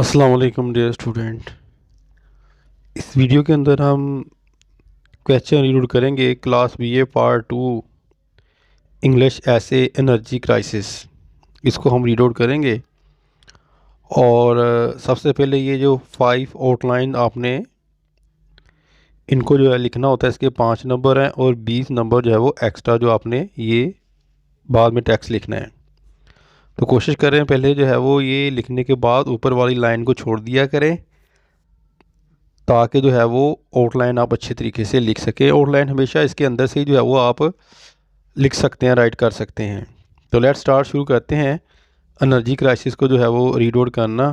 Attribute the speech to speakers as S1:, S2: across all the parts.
S1: अस्सलाम वालेकुम dear student. इस वीडियो के अंदर हम क्वेश्चन रीड करेंगे क्लास बीए पार्ट 2 इंग्लिश ऐसे एनर्जी क्राइसिस। इसको हम रीड आउट करेंगे और सबसे पहले ये जो 5 आउटलाइन आपने इनको जो है लिखना होता है। इसके 5 नंबर हैं और 20 नंबर जो है वो एक्स्ट्रा जो आपने ये बाद में टेक्स्ट लिखना है। तो कोशिश करें पहले जो है वो ये लिखने के बाद ऊपर वाली लाइन को छोड़ दिया करें ताकि जो है वो आउटलाइन आप अच्छे तरीके से लिख सकें। आउटलाइन हमेशा इसके अंदर से ही जो है वो आप लिख सकते हैं, राइट कर सकते हैं। तो लेट्स स्टार्ट, शुरू करते हैं एनर्जी क्राइसिस को जो है वो रीड आउट करना।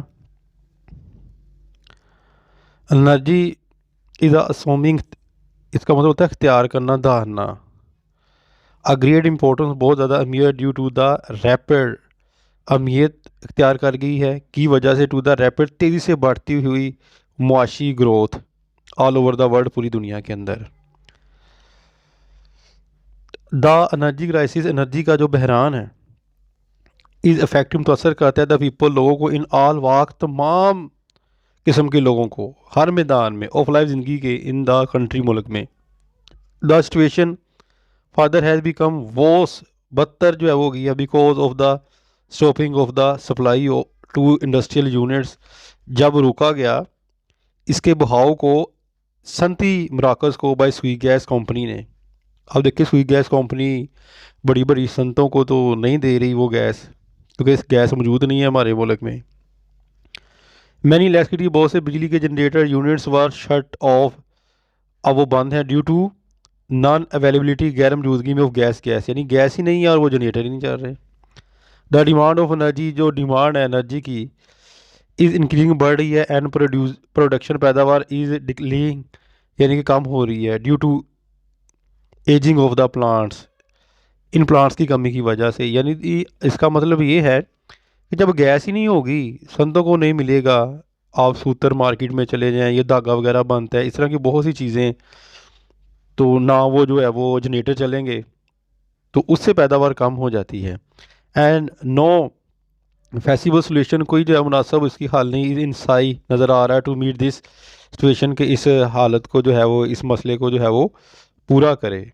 S1: एनर्जी इज़ असोमिंग, इसका मतलब होता है इख्तियार करना, धारना। अ ग्रेट इंपॉर्टेंस, बहुत ज़्यादा अहमियत, ड्यू टू द रैपिड, अहमियत इख्तियार कर गई है की वजह से, टू द रैपिड, तेज़ी से बढ़ती हुई मुआशी growth all over the world, पूरी दुनिया के अंदर। द एनर्जी क्राइसिस, एनर्जी का जो बहरान है, इज़ इफेक्टिव, मुतासर करता है द पीपल, लोगों को, इन ऑल वाक, तमाम किस्म के लोगों को, हर मैदान में ऑफ लाइफ, ज़िंदगी के, इन द कंट्री, मुल्क में। The situation further has become worse, बदतर जो है वो गई है, because of the stopping of the supply to industrial units, जब रोका गया इसके बहाव को सनती मराकज़ को बाय सुई गैस कंपनी ने। अब देखिए सुई गैस कंपनी बड़ी बड़ी सनतों को तो नहीं दे रही वो गैस, क्योंकि इस गैस मौजूद नहीं है हमारे मुल्क में। मैनी इलेक्ट्रिसिटी, बहुत से बिजली के जनरेटर यूनिट्स वर शट ऑफ, अब वो बंद है, ड्यू टू नॉन अवेलेबिलिटी, गैर मौजूदगी में ऑफ गैस, यानी गैस ही नहीं है और वो जनरेटर ही नहीं चल रहे। द डिमांड ऑफ एनर्जी, जो डिमांड है एनर्जी की, इज़ इंक्रीजिंग, बढ़ रही है, एंड प्रोडक्शन, पैदावार, इज़ डिक्लीनिंग, यानी कि कम हो रही है, due to ageing of the plants, इन प्लांट्स की कमी की वजह से। यानी कि इसका मतलब ये है कि जब गैस ही नहीं होगी, संतों को नहीं मिलेगा, आप सूतर मार्केट में चले जाएं, ये धागा वगैरह बनता है, इस तरह की बहुत सी चीज़ें, तो ना वो जो है वो जनरेटर चलेंगे, तो उससे पैदावार कम हो जाती है। एंड नो फेसिबल सोल्यूशन, कोई जो है मुनासब इसकी हल नहीं इन साई नज़र आ रहा है, टू मीट दिस सिचुएशन के, इस हालत को जो है वो, इस मसले को जो है वो पूरा करे।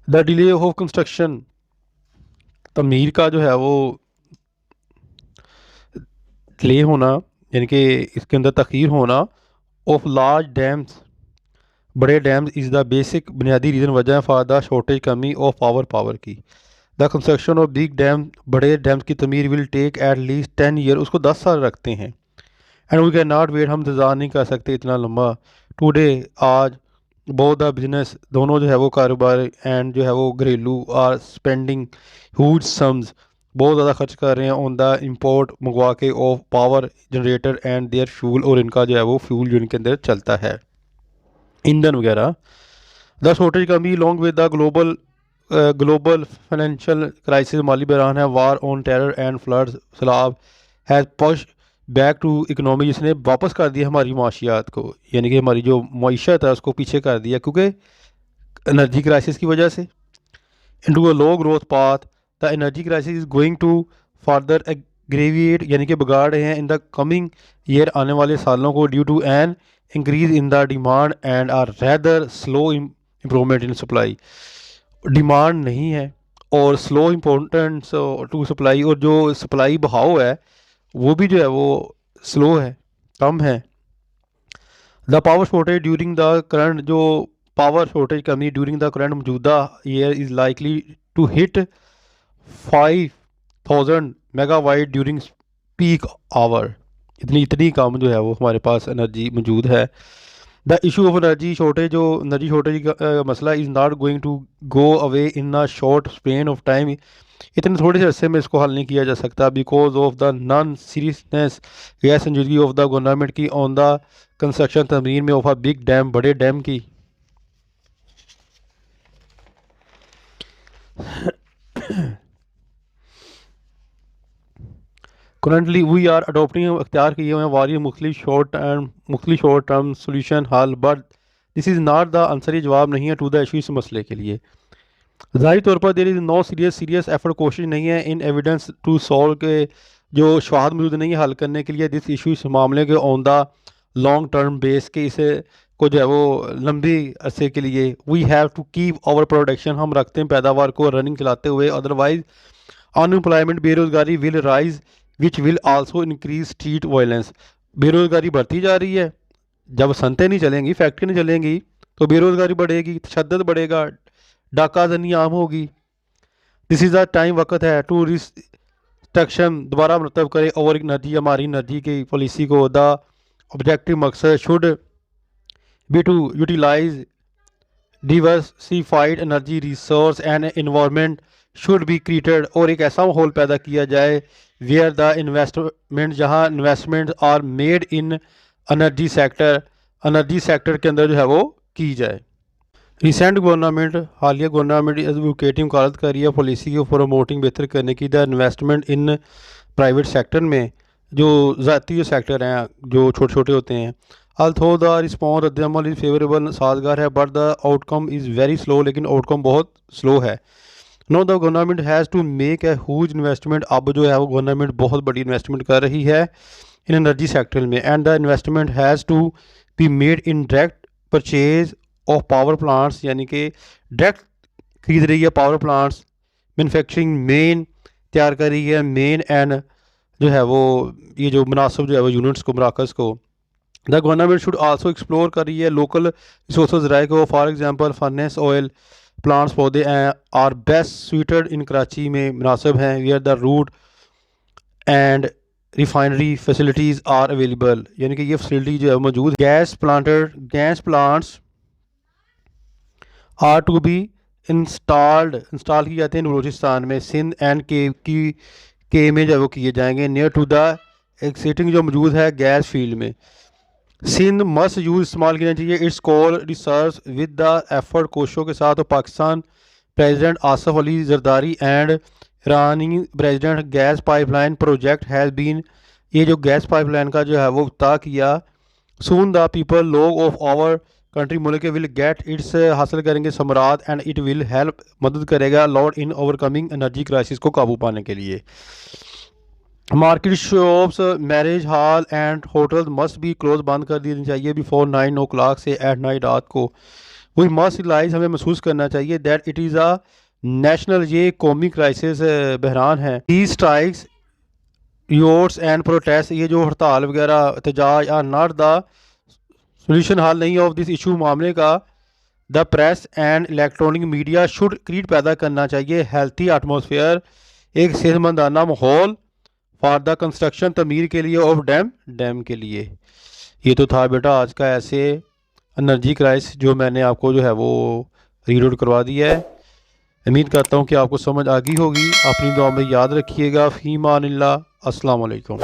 S1: द डिले ऑफ कंस्ट्रक्शन, तमीर का जो है वो डिले होना, यानी कि इसके अंदर तख़ीर होना, ऑफ लार्ज डैम्स, बड़े डैम्स, इज़ द बेसिक, बुनियादी रीज़न, वजह फॉर द शॉर्टेज, कमी ऑफ पावर की। The construction of big dam, बड़े डैम्स की तमीर, will take at least 10 year, उसको 10 साल रखते हैं। And we can not wait, हम इंतज़ार नहीं कर सकते इतना लंबा। टुडे, आज, बोथ द बिजनेस, दोनों जो है वो कारोबार, एंड जो है वो घरेलू, आर स्पेंडिंग ह्यूज सम्स, बहुत ज़्यादा खर्च कर रहे हैं, ऑन द इम्पोर्ट, मंगवा के, of power generator and their fuel, और इनका जो है वो फ्यूल जो इनके अंदर चलता है, ईंधन वगैरह। द शॉर्टेज कमी long with the global financial crisis, माली बहरान है, war on terror and floods, सैलाब, has push back to economy, जिसने वापस कर दिया हमारी माशियात को, यानी कि हमारी जो मीशत है उसको पीछे कर दिया, क्योंकि एनर्जी क्राइसिस की वजह से। Into a low growth path, the energy crisis is going to further aggravate, यानी कि बिगाड़ रहे हैं, इन द कमिंग ईयर, आने वाले सालों को, due to an increase in the demand and are rather slow improvement in supply. Demand नहीं है और स्लो इम्पोर्टेंस टू सप्लाई, और जो सप्लाई बहाव है वो भी जो है वो स्लो है, कम है। The power shortage during the current, जो पावर शॉर्टेज कमी ड्यूरिंग द करंट, मौजूदा year, is likely to hit 5,000 megawatt during peak hour, इतनी इतनी कम जो है वो हमारे पास एनर्जी मौजूद है। The issue of energy shortage, जो एनर्जी शॉर्टेज का मसला, is not going to go away in a short span of time, इतने थोड़े से अरसे में इसको हल नहीं किया जा सकता, because of the non seriousness, गैर संजीदगी ऑफ द गवर्नमेंट की, ऑन द कंस्ट्रक्शन, तमीर में, ऑफ अ बिग डैम, बड़े डैम की। करंटली वी आर अडोप्टिंग अख्तियार किए हुए हैं वारी मुख्तलिफ शॉर्ट टर्म सोल्यूशन हल, but this is not the answer, ये जवाब नहीं है टू द इशू इस मसले के लिए। ज़ाहिर तौर पर there is no serious effort, कोशिश नहीं है इन एविडेंस टू सॉल्व के जो शवाहद मौजूद नहीं है हल करने के लिए दिस इशू, इस मामले के on the long term base के इसे को जो है वो लंबी अरसे के लिए we have to keep our production, हम रखते हैं पैदावार को रनिंग चलाते हुए, अदरवाइज अनएम्प्लॉयमेंट बेरोज़गारी will rise which will also increase street violence. बेरोज़गारी बढ़ती जा रही है, जब सनतें नहीं चलेंगी, फैक्ट्री नहीं चलेंगी तो बेरोज़गारी बढ़ेगी, तशद्दुद बढ़ेगा, डाका जनी आम होगी। दिस इज़ द टाइम, वक्त है टू रिस्ट्रक्शन दोबारा मरतब करे और एनर्जी, हमारी एनर्जी की पॉलिसी को। द ऑब्जेक्टिव मकसद should be to utilize diversified energy resource and environment should be created, और एक ऐसा माहौल पैदा किया जाए वेयर द इन्वेस्टमेंट, जहाँ investment are made in energy sector के अंदर जो है वो की जाए। रिसेंट गवर्नमेंट, हालिया गवर्नमेंट एडवोकेटिंग वकालत कर रही है पॉलिसी को प्रमोटिंग बेहतर करने की the investment in private sector में, जो ज़ाती जो सेक्टर हैं जो छोटे छोटे होते हैं। अल्थो द रिस्पॉन्स रद्दअमल इज़ फेवरेबल, साजगार है, but the outcome is very slow, लेकिन आउटकम बहुत स्लो है। No the government has to make a huge investment, अब जो है वो गवर्नमेंट बहुत बड़ी इन्वेस्टमेंट कर रही है इन एनर्जी सेक्टर में, and the investment has to be made in direct purchase of power plants, यानी कि डायरेक्ट खरीद रही है पावर प्लांट्स, मैन्युफैक्चरिंग मेन तैयार कर रही है, मेन एंड जो है वो ये जो मुनासिब जो है वो यूनिट्स को, मराकज़ को। The government should also explore कर रही है लोकल रिसोर्स ज़राए को, for example furnace oil plants पौधे are best suited in Karachi में मुनासिब हैं, where the route and refinery facilities are available, यानी कि ये फैसिलिटी जो है मौजूद। Gas plants are to be install की जाते हैं बलूचिस्तान में, सिंध एंड के में जो वो किए जाएंगे, नियर टू द एक्सिटिंग जो मौजूद है गैस फील्ड में। सिंध मस्ट यूज़ इस्तेमाल करना चाहिए it's coal research with the effort, कोशिशों के साथ। और पाकिस्तान प्रेसिडेंट आसफ अली जरदारी एंड ईरानी president gas pipeline project has been, ये जो गैस पाइपलाइन का जो है वो इफ्ताह किया। सून द पीपल लोग ऑफ आवर कंट्री, मुल्क विल गेट इट्स, हासिल करेंगे समरात, एंड इट विल हेल्प, मदद करेगा Lord in overcoming energy crisis को काबू पाने के लिए। Market shops, marriage hall and hotels must be close, बंद कर देनी चाहिए बिफोर 9 o'clock से एट नाइट, रात को। वी मस्ट रियलाइज, हमें महसूस करना चाहिए that it is a national, ये कौमी क्राइसिस बहरान है। ही स्ट्राइक्स योर्स एंड प्रोटेस्ट, ये जो हड़ताल वगैरह एहतजाज आर नॉट द सोल्यूशन, हल नहीं ऑफ दिस इशू मामले का। The press and electronic media should create, पैदा करना चाहिए हेल्थी एटमोसफेयर, एक सेहतमंदाना माहौल फॉर द कंस्ट्रक्शन, तमीर के लिए, ऑफ डैम के लिए। ये तो था बेटा आज का ऐसे एनर्जी क्राइसिस जो मैंने आपको जो है वो रीड आउट करवा दिया है। उम्मीद करता हूँ कि आपको समझ आ गई होगी। अपनी दुआ में याद रखिएगा। फ़ी मानिल्लाह, अस्सलाम वालेकुम।